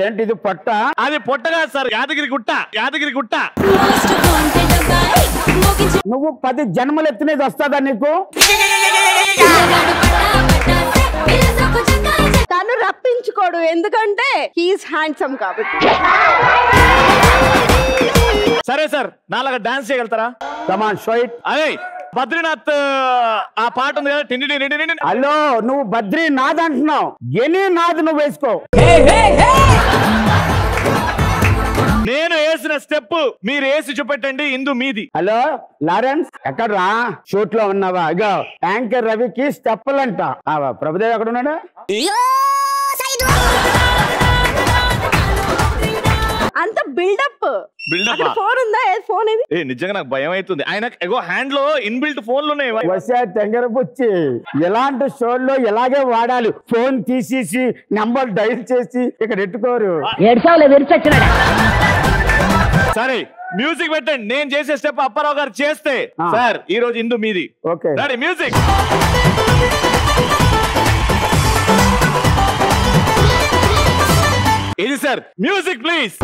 ఏంటి ఇది పొట్ట? అది పొట్ట కాదు సార్, యాదగిరి గుట్ట. యాదగిరి గుట్ట. నువ్వు 10 జన్మలు ఎత్తినది వస్తుందా నీకు? తను రప్పించుకోడు, ఎందుకంటే హీఈస్ హ్యాండ్సమ్ కాబట్టి. సరే సార్, నాలాగా డాన్స్ చేయగలుగుతారా? Come on, show it. అదే బద్రీనాథ్ ఆ పాట ఉంది కదా, టిండి టిండి టిండి. హలో, నువ్వు బద్రీనాథ్ అంటున్నావు, ఎనీ నాథ్ నువ్వు వేసుకో. నేను వేసిన స్టెప్ మీరు వేసి చూపెట్టండి, ఇందు మీది. హలో లారెన్స్, ఎక్కడ్రా? షూట్ లో ఉన్నావా? ఇగో యాంకర్ రవికి స్టెప్పులంట. ప్రభుదేవ్ ఎక్కడ ఉన్నాడు? అంత బిల్డప్. ఫోన్ ఉందా? ఫోన్ ఇది. నిజంగా నాకు భయం అవుతుంది. ఆయన ఎగో హ్యాండ్ లో ఇన్బిల్ట్ ఫోన్లు ఉన్నాయి. వచ్చే తెంగరపుచ్చి ఎలాంటి షోల్లో ఇలాగే వాడాలి. ఫోన్ తీసేసి నంబర్ డైల్ చేసి ఇక్కడ ఎట్టుకోరు. సరే మ్యూజిక్ పెట్టండి, నేను చేసే స్టెప్ అప్పారావు గారు చేస్తే సార్ ఈ రోజు ఇందు మీది. Okay ready, music. ఇది సార్ మ్యూజిక్ ప్లీజ్.